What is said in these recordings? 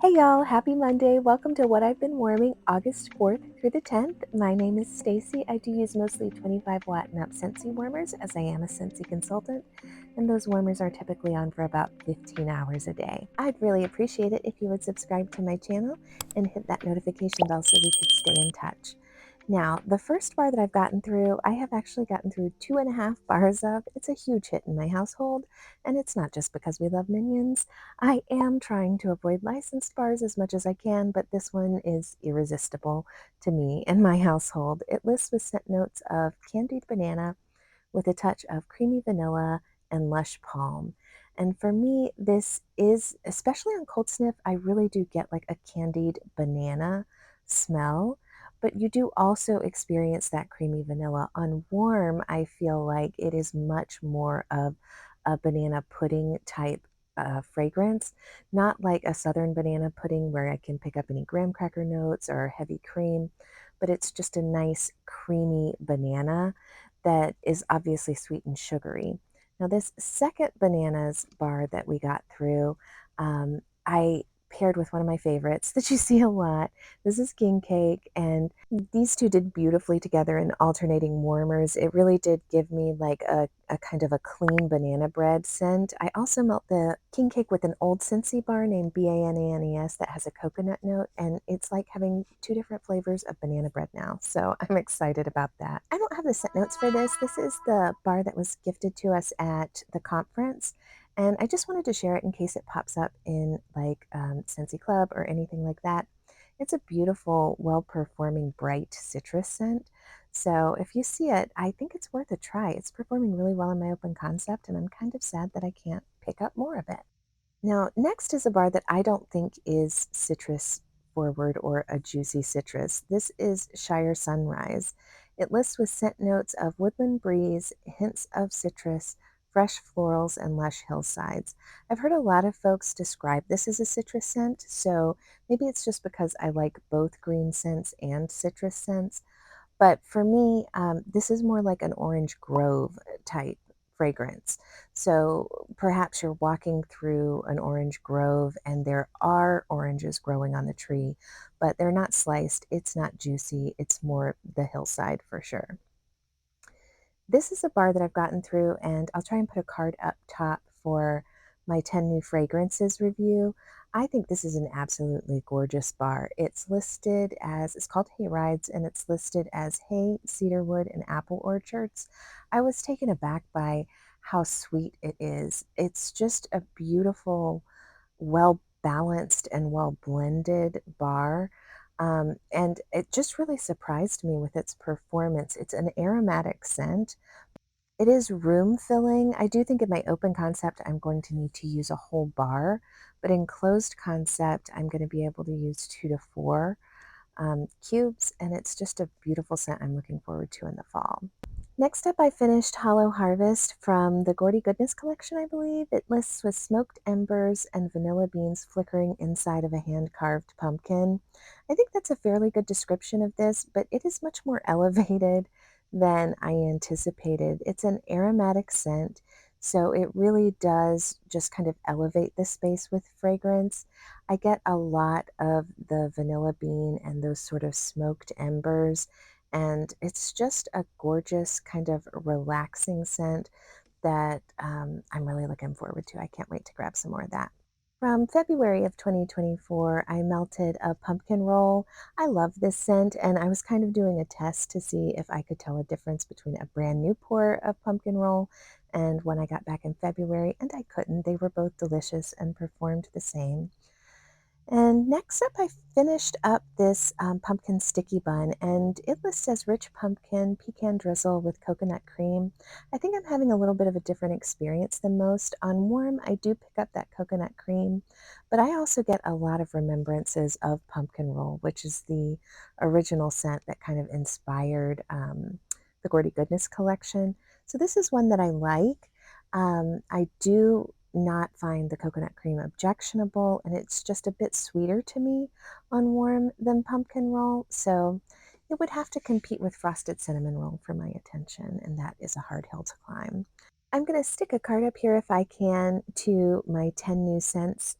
Hey y'all, happy Monday. Welcome to What I've Been Warming August 4th through the 10th. My name is Stacy. I do use mostly 25-watt and up Scentsy warmers as I am a Scentsy consultant, and those warmers are typically on for about 15 hours a day. I'd really appreciate it if you would subscribe to my channel and hit that notification bell so we could stay in touch. Now, the first bar that I've gotten through, I have actually gotten through 2.5 bars of. It's a huge hit in my household, and it's not just because we love minions. I am trying to avoid licensed bars as much as I can, but this one is irresistible to me and my household. It lists with scent notes of candied banana with a touch of creamy vanilla and lush palm. And for me, this is, especially on cold sniff, I really do get like a candied banana smell, but you do also experience that creamy vanilla. On warm, I feel like it is much more of a banana pudding type fragrance, not like a southern banana pudding where I can pick up any graham cracker notes or heavy cream, but it's just a nice creamy banana that is obviously sweet and sugary. Now, this second bananas bar that we got through, I paired with one of my favorites that you see a lot. This is king cake, and these two did beautifully together in alternating warmers. It really did give me like a kind of a clean banana bread scent. I also melt the king cake with an old Scentsy bar named Bananes that has a coconut note, and it's like having two different flavors of banana bread now. So I'm excited about that. I don't have the scent notes for this. This is the bar that was gifted to us at the conference. And I just wanted to share it in case it pops up in like Scentsy Club or anything like that. It's a beautiful, well-performing, bright citrus scent. So if you see it, I think it's worth a try. It's performing really well in my open concept, and I'm kind of sad that I can't pick up more of it. Now, next is a bar that I don't think is citrus forward or a juicy citrus. This is Shire Sunrise. It lists with scent notes of woodland breeze, hints of citrus, fresh florals, and lush hillsides. I've heard a lot of folks describe this as a citrus scent, so maybe it's just because I like both green scents and citrus scents. But for me, this is more like an orange grove type fragrance. So perhaps you're walking through an orange grove and there are oranges growing on the tree, but they're not sliced. It's not juicy. It's more the hillside for sure. This is a bar that I've gotten through, and I'll try and put a card up top for my 10 new fragrances review. I think this is an absolutely gorgeous bar. It's called Hay Rides, and it's listed as hay, cedarwood, and apple orchards. I was taken aback by how sweet it is. It's just a beautiful, well balanced and well blended bar. And it just really surprised me with its performance. It's an aromatic scent. It is room filling. I do think in my open concept, I'm going to need to use a whole bar, but in closed concept, I'm going to be able to use 2 to 4 cubes, and it's just a beautiful scent I'm looking forward to in the fall. Next up, I finished Hollow Harvest from the Gordy Goodness collection, I believe. It lists with smoked embers and vanilla beans flickering inside of a hand-carved pumpkin. I think that's a fairly good description of this, but it is much more elevated than I anticipated. It's an aromatic scent, so it really does just kind of elevate the space with fragrance. I get a lot of the vanilla bean and those sort of smoked embers, and it's just a gorgeous kind of relaxing scent that I'm really looking forward to. I can't wait to grab some more of that. From February of 2024, I melted a pumpkin roll. I love this scent, and I was kind of doing a test to see if I could tell a difference between a brand new pour of pumpkin roll and when I got back in February, and I couldn't. They were both delicious and performed the same. And next up, I finished up this pumpkin sticky bun, and it lists as rich pumpkin pecan drizzle with coconut cream. I think I'm having a little bit of a different experience than most. On warm, I do pick up that coconut cream, but I also get a lot of remembrances of pumpkin roll, which is the original scent that kind of inspired the Gordy Goodness collection. So this is one that I like. I do not find the coconut cream objectionable, and it's just a bit sweeter to me on warm than pumpkin roll, so it would have to compete with frosted cinnamon roll for my attention, and that is a hard hill to climb. I'm going to stick a card up here if I can to my 10 new scents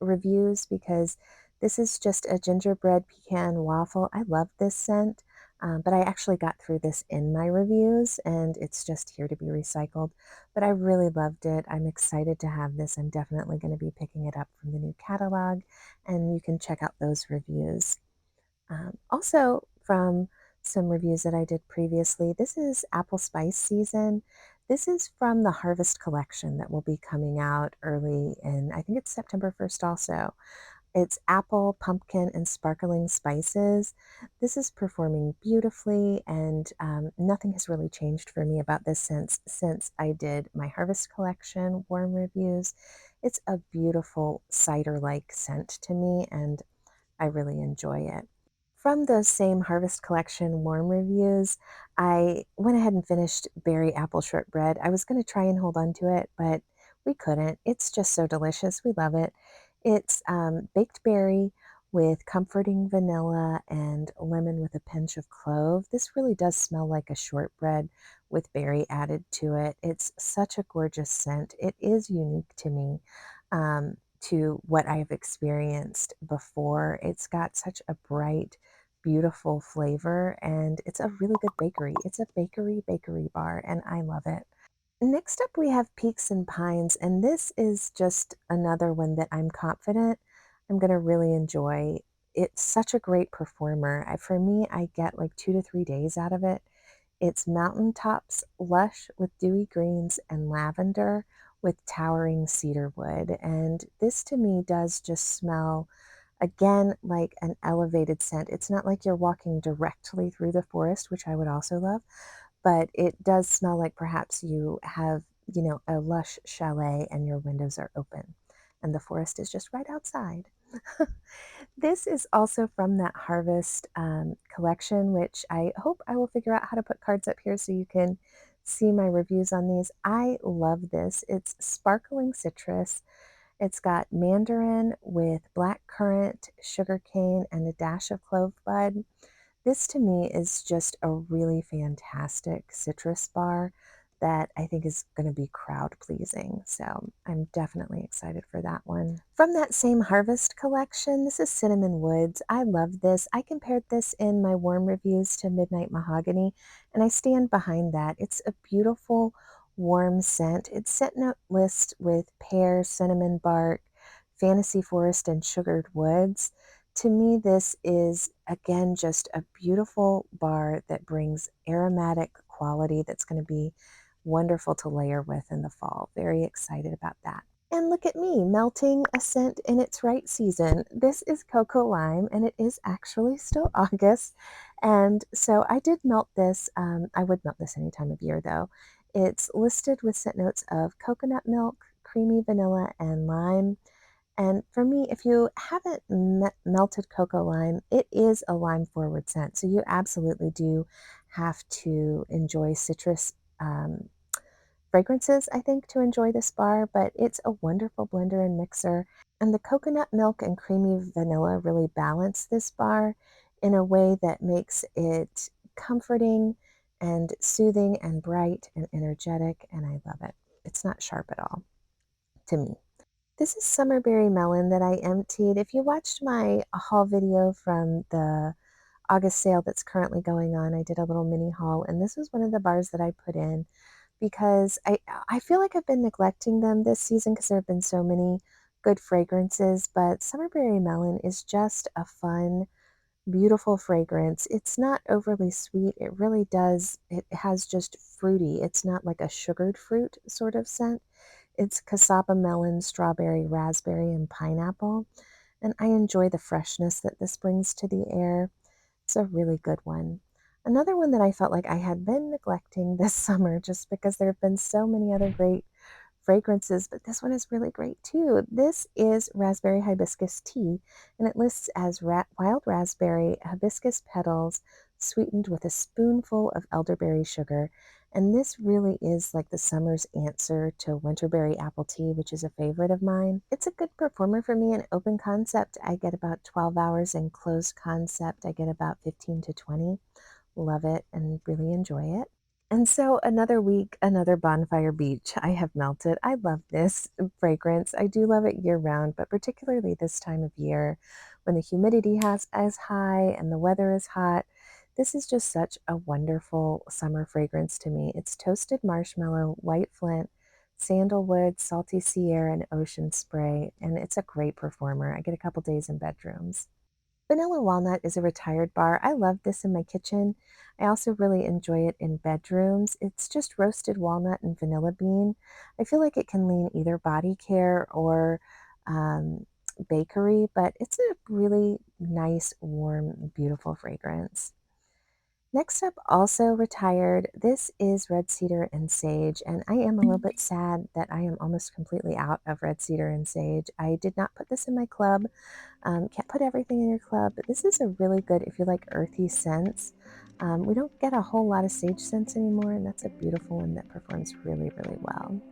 reviews because this is just a gingerbread pecan waffle. I love this scent, but I actually got through this in my reviews and it's just here to be recycled. But I really loved it. I'm excited to have this. I'm definitely going to be picking it up from the new catalog, and you can check out those reviews. Also, from some reviews that I did previously, this is apple spice season. This is from the Harvest collection that will be coming out early in, I think it's September 1st also. It's apple, pumpkin, and sparkling spices. This is performing beautifully, and nothing has really changed for me about this since I did my Harvest collection warm reviews. It's a beautiful cider-like scent to me, and I really enjoy it. From those same Harvest Collection warm reviews, I went ahead and finished Berry Apple Shortbread. I was going to try and hold on to it, but we couldn't. It's just so delicious. We love it. It's baked berry with comforting vanilla and lemon with a pinch of clove. This really does smell like a shortbread with berry added to it. It's such a gorgeous scent. It is unique to me. To what I have experienced before. It's got such a bright, beautiful flavor, and it's a really good bakery. It's a bakery bar, and I love it. Next up, we have Peaks and Pines, and this is just another one that I'm confident I'm going to really enjoy. It's such a great performer. For me, I get like 2 to 3 days out of it. It's mountaintops, lush with dewy greens and lavender with towering cedar wood. And this to me does just smell, again, like an elevated scent. It's not like you're walking directly through the forest, which I would also love, but it does smell like perhaps you have, a lush chalet and your windows are open and the forest is just right outside. This is also from that Harvest collection, which I hope I will figure out how to put cards up here so you can see my reviews on these. I love this. It's sparkling citrus. It's got mandarin with black currant, sugarcane, and a dash of clove bud. This to me is just a really fantastic citrus bar that I think is going to be crowd pleasing. So I'm definitely excited for that one. From that same Harvest collection, this is Cinnamon Woods. I love this. I compared this in my warm reviews to Midnight Mahogany, and I stand behind that. It's a beautiful, warm scent. It's scent note list with pear, cinnamon bark, fantasy forest, and sugared woods. To me, this is, again, just a beautiful bar that brings aromatic quality that's going to be wonderful to layer with in the fall. Very excited about that. And look at me, melting a scent in its right season. This is Cocoa Lime, and it is actually still August. And so I did melt this. I would melt this any time of year, though. It's listed with scent notes of coconut milk, creamy vanilla, and lime. And for me, if you haven't melted cocoa lime, it is a lime forward scent. So you absolutely do have to enjoy citrus fragrances, I think, to enjoy this bar, but it's a wonderful blender and mixer. And the coconut milk and creamy vanilla really balance this bar in a way that makes it comforting and soothing and bright and energetic, and I love it. It's not sharp at all to me. This is Summerberry Melon that I emptied. If you watched my haul video from the August sale that's currently going on, I did a little mini haul, and this was one of the bars that I put in because I feel like I've been neglecting them this season because there have been so many good fragrances, but Summerberry Melon is just a fun, beautiful fragrance. It's not overly sweet. It has just fruity. It's not like a sugared fruit sort of scent. It's cassava melon, strawberry, raspberry, and pineapple. And I enjoy the freshness that this brings to the air. It's a really good one. Another one that I felt like I had been neglecting this summer just because there have been so many other great fragrances, but this one is really great too. This is Raspberry Hibiscus Tea, and it lists as wild raspberry hibiscus petals sweetened with a spoonful of elderberry sugar. And this really is like the summer's answer to winterberry apple tea, which is a favorite of mine. It's a good performer for me in open concept. I get about 12 hours. In closed concept, I get about 15 to 20. Love it and really enjoy it. And so another week, another Bonfire Beach. I have melted. I love this fragrance. I do love it year round, but particularly this time of year when the humidity is high and the weather is hot. This is just such a wonderful summer fragrance to me. It's toasted marshmallow, white flint, sandalwood, salty sea air, and ocean spray, and it's a great performer. I get a couple days in bedrooms. Vanilla Walnut is a retired bar. I love this in my kitchen. I also really enjoy it in bedrooms. It's just roasted walnut and vanilla bean. I feel like it can lean either body care or um, bakery, but it's a really nice, warm, beautiful fragrance. Next up, also retired, this is Red Cedar and Sage, and I am a little bit sad that I am almost completely out of Red Cedar and Sage. I did not put this in my club. Can't put everything in your club, but this is a really good if you like earthy scents. We don't get a whole lot of sage scents anymore, and that's a beautiful one that performs really, really well.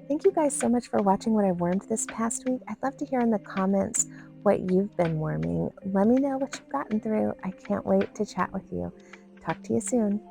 Thank you guys so much for watching what I warmed this past week. I'd love to hear in the comments what you've been warming. Let me know what you've gotten through. I can't wait to chat with you. Talk to you soon.